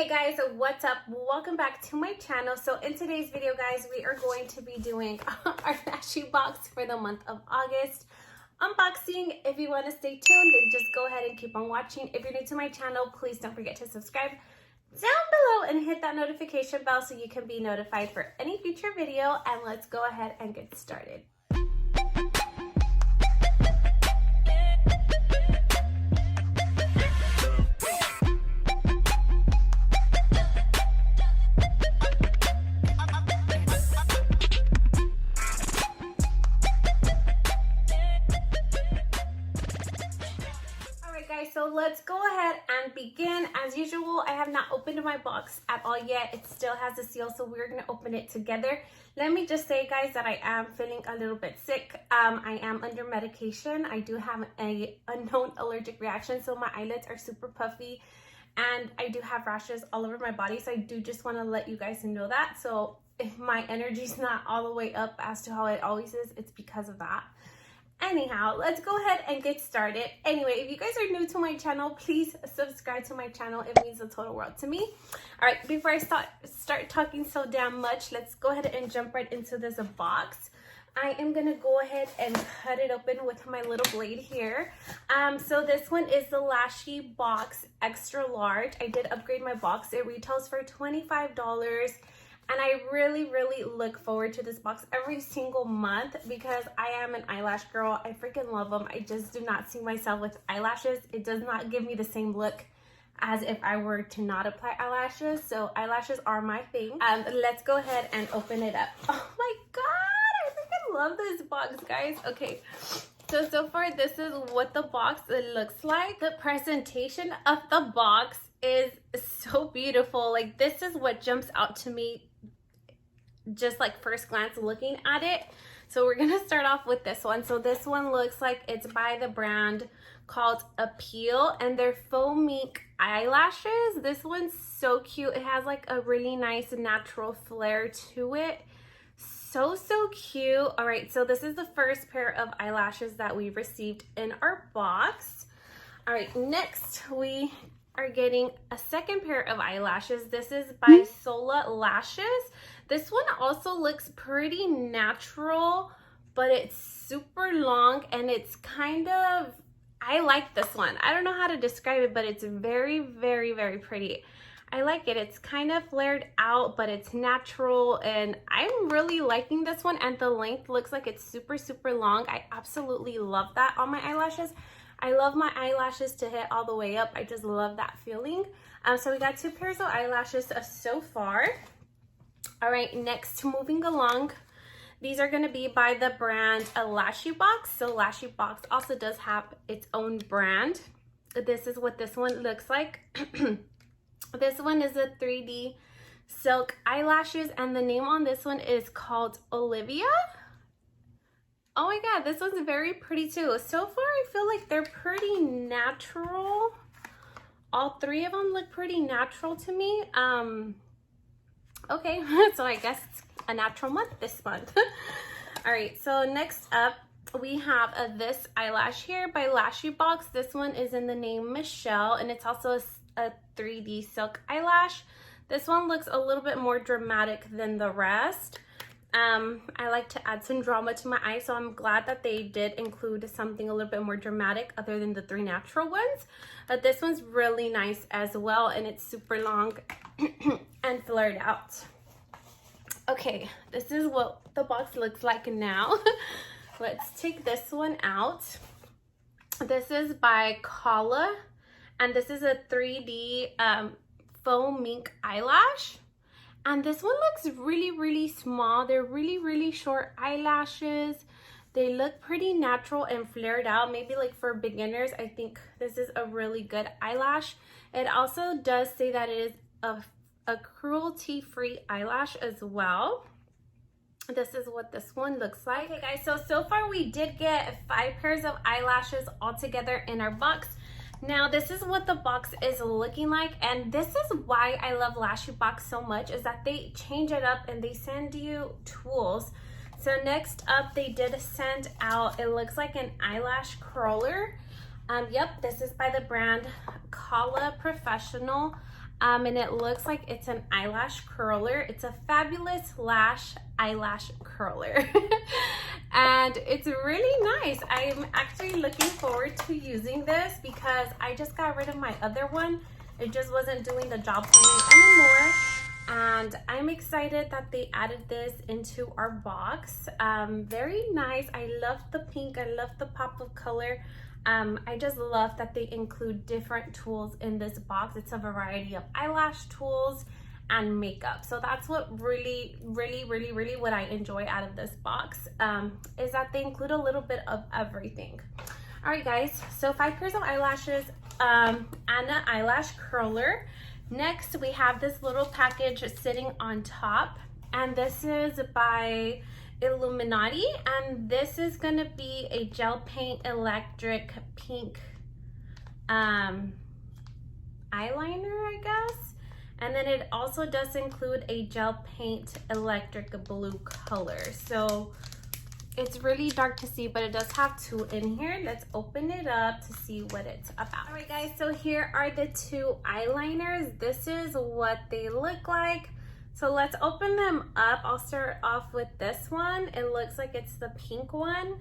Hey guys, what's up? Welcome back to my channel. So in today's video, guys, we are going to be doing our Lashybox for the month of August unboxing. If you want to stay tuned, then just go ahead and keep on watching. If you're new to my channel, please don't forget to subscribe down below and hit that notification bell so you can be notified for any future video. And let's go ahead and get started. So let's go ahead and begin. As usual, I have not opened my box at all yet. It still has a seal, so we're gonna open it together. Let me just say, guys, that I am feeling a little bit sick. I am under medication. I do have a unknown allergic reaction, so my eyelids are super puffy and I do have rashes all over my body. So I do just want to let you guys know that. So if my energy's not all the way up as to how it always is, it's because of that. Anyhow, let's go ahead and get started. Anyway, if you guys are new to my channel, please subscribe to my channel. It means the total world to me. All right, before I start talking so damn much, let's go ahead and jump right into this box. I am gonna go ahead and cut it open with my little blade here. So this one is the Lashybox Extra Large. I did upgrade my box. It retails for $25. And I really look forward to this box every single month because I am an eyelash girl. I freaking love them. I just do not see myself with eyelashes. It does not give me the same look as if I were to not apply eyelashes. So eyelashes are my thing. Let's go ahead and open it up. Oh my god, I freaking love this box, guys. Okay, so far this is what the box looks like. The presentation of the box is so beautiful. Like, this is what jumps out to me just like first glance looking at it. So we're gonna start off with this one. So this one looks like it's by the brand called Appeal, and they're faux mink eyelashes. This one's so cute. It has like a really nice natural flare to it. So cute. All right, so this is the first pair of eyelashes that we received in our box. All right, next we are getting a second pair of eyelashes. This is by Sola Lashes. This one also looks pretty natural, but it's super long and it's kind of, I like this one. I don't know how to describe it, but it's very pretty. I like it. It's kind of flared out, but it's natural, and I'm really liking this one. And the length looks like it's super long. I absolutely love that on my eyelashes. I love my eyelashes to hit all the way up. I just love that feeling. So we got two pairs of eyelashes so far. All right, next, moving along, these are going to be by the brand Lashybox. So Lashybox also does have its own brand. This is what this one looks like. This one is a 3D Silk Eyelashes, and the name on this one is called Olivia. Oh my god, this one's very pretty too. So far, I feel like they're pretty natural. All three of them look pretty natural to me. Okay, so I guess it's a natural month this month. All right, so next up, we have this eyelash here by Lashybox. This one is in the name Michelle, and it's also a 3D silk eyelash. This one looks a little bit more dramatic than the rest. I like to add some drama to my eyes, so I'm glad that they did include something a little bit more dramatic other than the three natural ones. But this one's really nice as well, and it's super long and flared out. Okay, this is what the box looks like now. Let's take this one out. This is by Kala, and this is a 3D faux mink eyelash. And this one looks really small. They're really short eyelashes. They look pretty natural and flared out. Maybe like for beginners, I think this is a really good eyelash. It also does say that it is a cruelty-free eyelash as well. This is what this one looks like. Okay guys, so far we did get 5 pairs of eyelashes all together in our box. Now this is what the box is looking like, and this is why I love Lashybox so much, is that they change it up and they send you tools. So next up, they did send out, it looks like an eyelash curler. Yep, this is by the brand Kala Professional. And it looks like it's an eyelash curler. It's a Fabulous Lash Eyelash Curler. And it's really nice. I'm actually looking forward to using this because I just got rid of my other one. It just wasn't doing the job for me anymore. And I'm excited that they added this into our box. Very nice. I love the pink. I love the pop of color. I just love that they include different tools in this box. It's a variety of eyelash tools and makeup. So that's what really what I enjoy out of this box, is that they include a little bit of everything. All right, guys, so 5 pairs of eyelashes and an eyelash curler. Next, we have this little package sitting on top, and this is by Illuminati, and this is gonna be a gel paint electric pink eyeliner, I guess. And then it also does include a gel paint electric blue color. So it's really dark to see, but it does have 2 in here. Let's open it up to see what it's about. All right, guys, so here are the 2 eyeliners. This is what they look like. So let's open them up. I'll start off with this one. It looks like it's the pink one.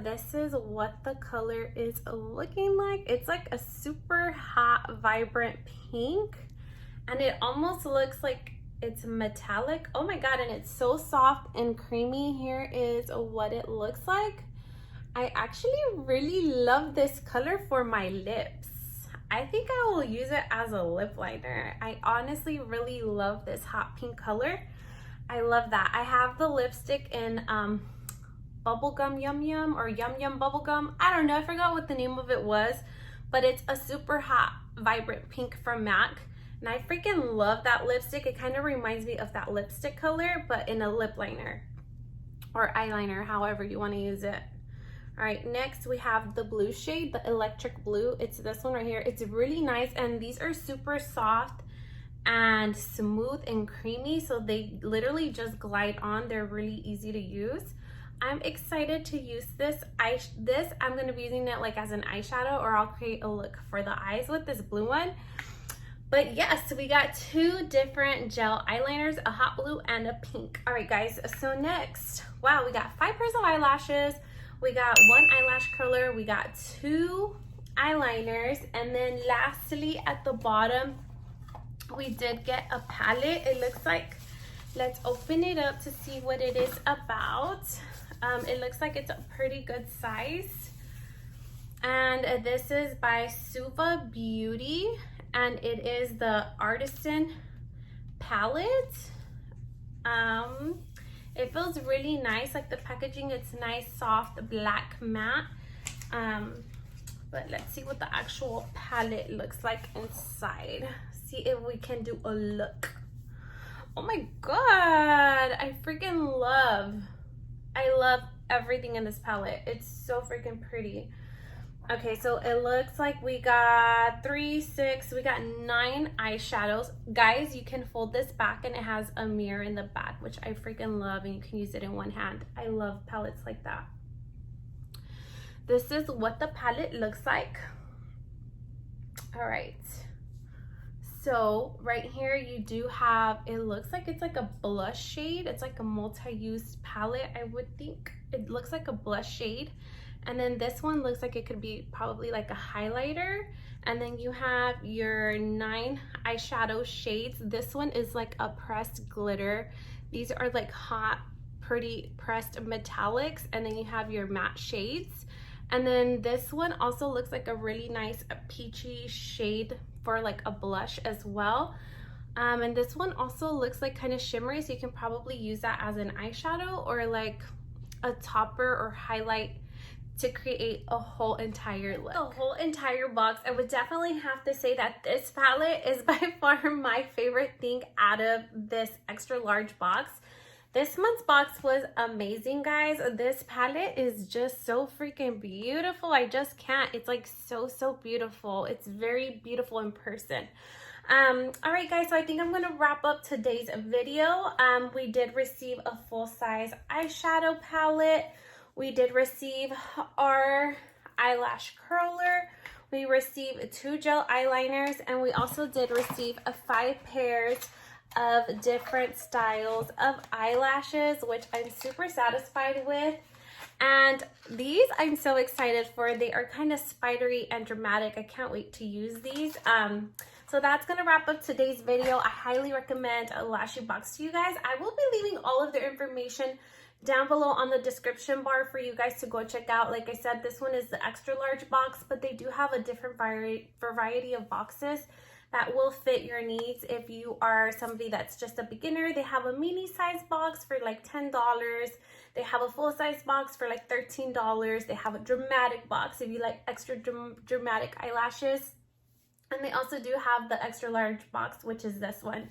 This is what the color is looking like. It's like a super hot, vibrant pink, and it almost looks like it's metallic. Oh my god, and it's so soft and creamy. Here is what it looks like. I actually really love this color for my lips. I think I will use it as a lip liner. I honestly really love this hot pink color. I love that. I have the lipstick in Bubblegum Yum Yum or Yum Yum Bubblegum. I don't know, I forgot what the name of it was, but it's a super hot, vibrant pink from MAC. And I freaking love that lipstick. It kind of reminds me of that lipstick color, but in a lip liner or eyeliner, however you want to use it. All right, next we have the blue shade, the electric blue. It's this one right here. It's really nice, and these are super soft and smooth and creamy, so they literally just glide on. They're really easy to use. I'm excited to use this. I'm going to be using it like as an eyeshadow, or I'll create a look for the eyes with this blue one. But yes, we got 2 different gel eyeliners, a hot blue and a pink. All right, guys, so next, wow, we got 5 pairs of eyelashes. We got 1 eyelash curler, we got 2 eyeliners, and then lastly at the bottom, we did get a palette, it looks like. Let's open it up to see what it is about. It looks like it's a pretty good size. And this is by Suva Beauty, and it is the Artisan Palette. It feels really nice, like the packaging, it's nice, soft, black matte. But let's see what the actual palette looks like inside. See if we can do a look. Oh my god, I love everything in this palette. It's so freaking pretty. Okay, so it looks like we got 3, 6, we got 9 eyeshadows. Guys, you can fold this back and it has a mirror in the back, which I freaking love, and you can use it in one hand. I love palettes like that. This is what the palette looks like. All right. So right here you do have, it looks like it's like a blush shade. It's like a multi-use palette, I would think. It looks like a blush shade. And then this one looks like it could be probably like a highlighter. And then you have your 9 eyeshadow shades. This one is like a pressed glitter. These are like hot, pretty pressed metallics. And then you have your matte shades. And then this one also looks like a really nice peachy shade for like a blush as well. And this one also looks like kind of shimmery, so you can probably use that as an eyeshadow or like a topper or highlight to create a whole entire look. The whole entire box, I would definitely have to say that this palette is by far my favorite thing out of this extra large box. This month's box was amazing, guys. This palette is just so freaking beautiful. I just can't. It's like so beautiful. It's very beautiful in person. All right, guys, so I think I'm gonna wrap up today's video. We did receive a full-size eyeshadow palette. We did receive our eyelash curler. We received 2 gel eyeliners, and we also did receive 5 pairs of different styles of eyelashes, which I'm super satisfied with. And these I'm so excited for. They are kind of spidery and dramatic. I can't wait to use these. So that's gonna wrap up today's video. I highly recommend a Lashybox to you guys. I will be leaving all of their information down below on the description bar for you guys to go check out. Like I said, this one is the extra large box, but they do have a different variety of boxes that will fit your needs. If you are somebody that's just a beginner, they have a mini size box for like $10. They have a full size box for like $13. They have a dramatic box if you like extra dramatic eyelashes. And they also do have the extra large box, which is this one.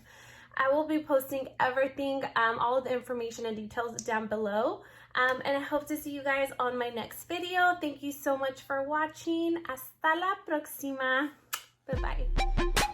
I will be posting everything, all of the information and details down below. And I hope to see you guys on my next video. Thank you so much for watching. Hasta la próxima. Bye-bye.